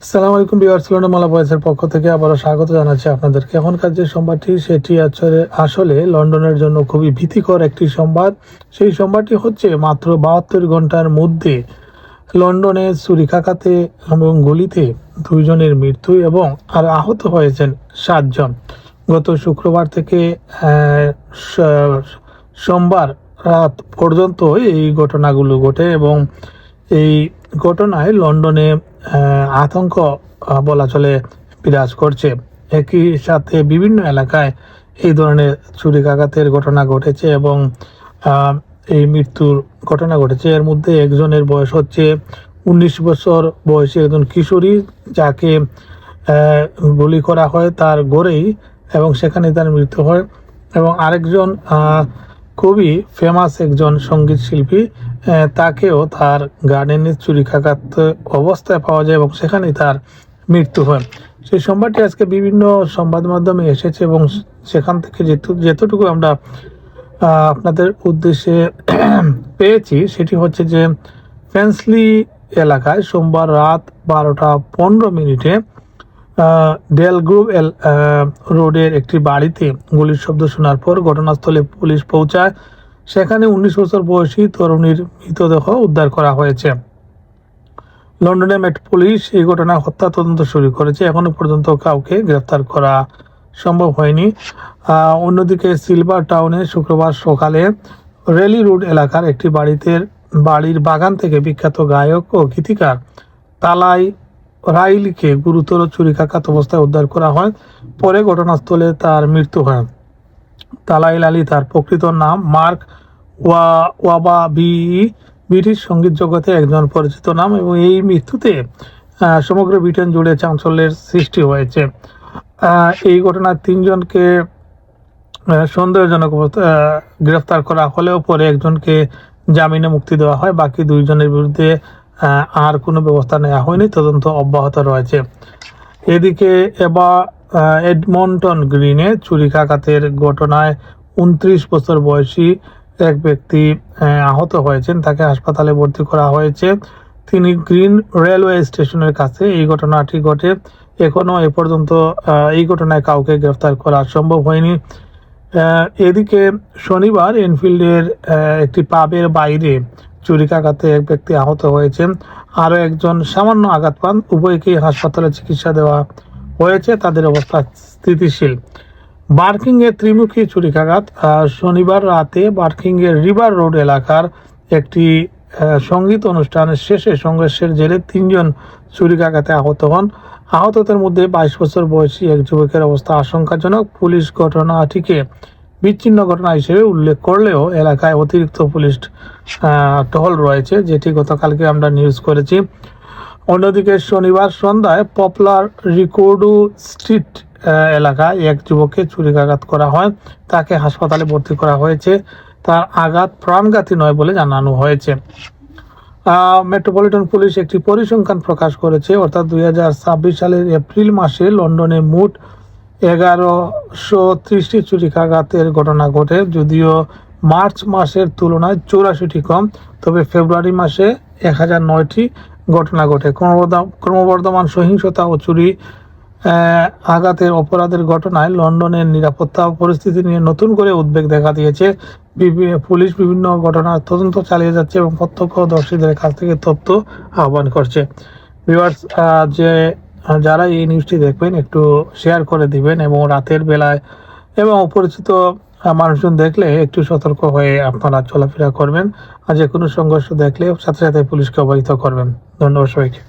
আসসালামু আলাইকুম viewers, London মালা ভয়েসের পক্ষ থেকে আবারও স্বাগত জানাচ্ছি আপনাদেরকে। এখনকার যে সংবাদটি সেটি আসলে লন্ডনের জন্য খুবই ভীতিকর একটি সংবাদ। সেই সংবাদটি হচ্ছে মাত্র 72 ঘন্টার মধ্যে লন্ডনে ছুরিকাঘাতে এবং গুলিতে 2 জনের মৃত্যু এবং আর আহত হয়েছেন 7 জন। গত শুক্রবার থেকে সোমবার রাত পর্যন্ত এই ঘটনাগুলো ঘটে এবং এই ঘটনায় লন্ডনে আতঙ্ক বলা চলে বিরাজ করছে। একই সাথে বিভিন্ন এলাকায় এই ধরনের ছুরিকাঘাতের ঘটনা ঘটেছে এবং এই মৃত্যুর ঘটনা ঘটেছে। এর মধ্যে একজনের বয়স হচ্ছে 19 বছর বয়সী একজন কিশোরী, যাকে গুলি করা হয় তার ঘরেই এবং সেখানে তার মৃত্যু হয়। এবং আরেকজন খুবই ফেমাস একজন সঙ্গীত শিল্পী, তাকেও তার গার্ডেনে ছুরিকাঘাত অবস্থায় পাওয়া যায় এবং সেখানেই তার মৃত্যু হয়। সেই সংবাদটি আজকে বিভিন্ন সংবাদ মাধ্যমে এসেছে এবং সেখান থেকে যেতটুকু আমরা আপনাদের উদ্দেশ্যে পেয়েছি সেটি হচ্ছে যে ফেন্সলি এলাকায় সোমবার রাত 12:15 ডেলগ্রুভ রোডের একটি বাড়িতে গুলির শব্দ শোনার পর ঘটনাস্থলে পুলিশ পৌঁছায়। সেখানে 19 বছর বয়সী তরুণীর মৃতদেহ উদ্ধার করা হয়েছে। লন্ডনের মেট পুলিশ এই ঘটনায় হত্যা তদন্ত শুরু করেছে। এখনো পর্যন্ত কাউকে গ্রেফতার করা সম্ভব হয়নি। অন্যদিকে সিলভার টাউনে শুক্রবার সকালে রেলি রোড এলাকার একটি বাড়ির বাগান থেকে বিখ্যাত গায়ক ও গীতিকার তালাই রাইলিকে গুরুতর ছুরিকাঘাত অবস্থায় উদ্ধার করা হয়। পরে ঘটনাস্থলে তার মৃত্যু হয়। তালাইল আলী তার প্রকৃত নাম মার্ক ওয়াবাবি, ব্রিটিশ সঙ্গীত জগতে একজন পরিচিত নাম এবং এই মৃত্যুতে সমগ্র ব্রিটেন জুড়ে চাঞ্চল্যের সৃষ্টি হয়েছে। এই ঘটনায় 3 জনকে সন্দেহজনক গ্রেফতার করা হলেও পরে একজনকে জামিনে মুক্তি দেওয়া হয়। বাকি 2 জনের বিরুদ্ধে আর কোনো ব্যবস্থা নেওয়া হয়নি, তদন্ত অব্যাহত রয়েছে। এদিকে এডমন্টন গ্রিনে ছুরিকাঘাতের ঘটনায় 29 বছর বয়সী এক ব্যক্তি আহত হয়েছেন, তাকে হাসপাতালে ভর্তি করা হয়েছে। তিনি গ্রিন রেলওয়ে স্টেশনের কাছে এই ঘটনাটি ঘটে। এখনো এ পর্যন্ত এই ঘটনায় কাউকে গ্রেফতার করা সম্ভব হয়নি। এদিকে শনিবার এনফিল্ডের একটি পাবের বাইরে ছুরিকাঘাতে এক ব্যক্তি আহত হয়েছেন, আরও একজন সামান্য আঘাত পান। উভয়কেই হাসপাতালে চিকিৎসা দেওয়া হয়েছে, তাদের অবস্থা স্থিতিশীল। বার্কিংয়ে ত্রিমুখী ছুরিকাঘাত শনিবার রাতে বার্কিংয়ের রিভার রোড এলাকার একটি সঙ্গীত অনুষ্ঠানের শেষে সংঘর্ষের জেরে 3 জন ছুরিকাঘাতে আহত হন। আহতদের মধ্যে 22 বছর বয়সী এক যুবকের অবস্থা আশঙ্কাজনক। পুলিশ ঘটনাটিকে বিচ্ছিন্ন ঘটনা হিসেবে উল্লেখ করলেও এলাকায় অতিরিক্ত পুলিশ টহল রয়েছে, যেটি গতকালকে আমরা নিউজ করেছি। অন্যদিকে শনিবার সন্ধ্যায় পপুলার রিকোর্ডু স্ট্রিট এলাকায় এক যুবককে ছুরিকাঘাত করা হয়, তাকে হাসপাতালে ভর্তি করা হয়েছে। তার আঘাত প্রাণঘাতী নয় বলে জানানো হয়েছে। মেট্রোপলিটন পুলিশ একটি পরিসংখ্যান প্রকাশ করেছে, অর্থাৎ 2026 সালের এপ্রিল মাসে লন্ডনে মোট 1130টি ছুরিকাঘাতের ঘটনা ঘটে। যদিও মার্চ মাসের তুলনায় 84টি কম, তবে ফেব্রুয়ারি মাসে 1009টি ঘটনা ঘটে। ক্রমবর্ধমান সহিংসতা ও চুরি আঘাতের অপরাধের ঘটনায় লন্ডনের নিরাপত্তা পরিস্থিতি নিয়ে নতুন করে উদ্বেগ দেখা দিয়েছে। পুলিশ বিভিন্ন ঘটনার তদন্ত চালিয়ে যাচ্ছে এবং প্রত্যক্ষদর্শীদের কাছ থেকে তথ্য আহ্বান করছে। ভিউয়ার্স, যারা এই নিউজটি দেখবেন একটু শেয়ার করে দিবেন এবং রাতের বেলায় এবং অপরিচিত মানুষজন দেখলে একটু সতর্ক হয়ে আপনারা চলাফেরা করবেন। আর যে কোনো সংঘর্ষ দেখলে সাথে সাথে পুলিশকে অবহিত করবেন। ধন্যবাদ সবাইকে।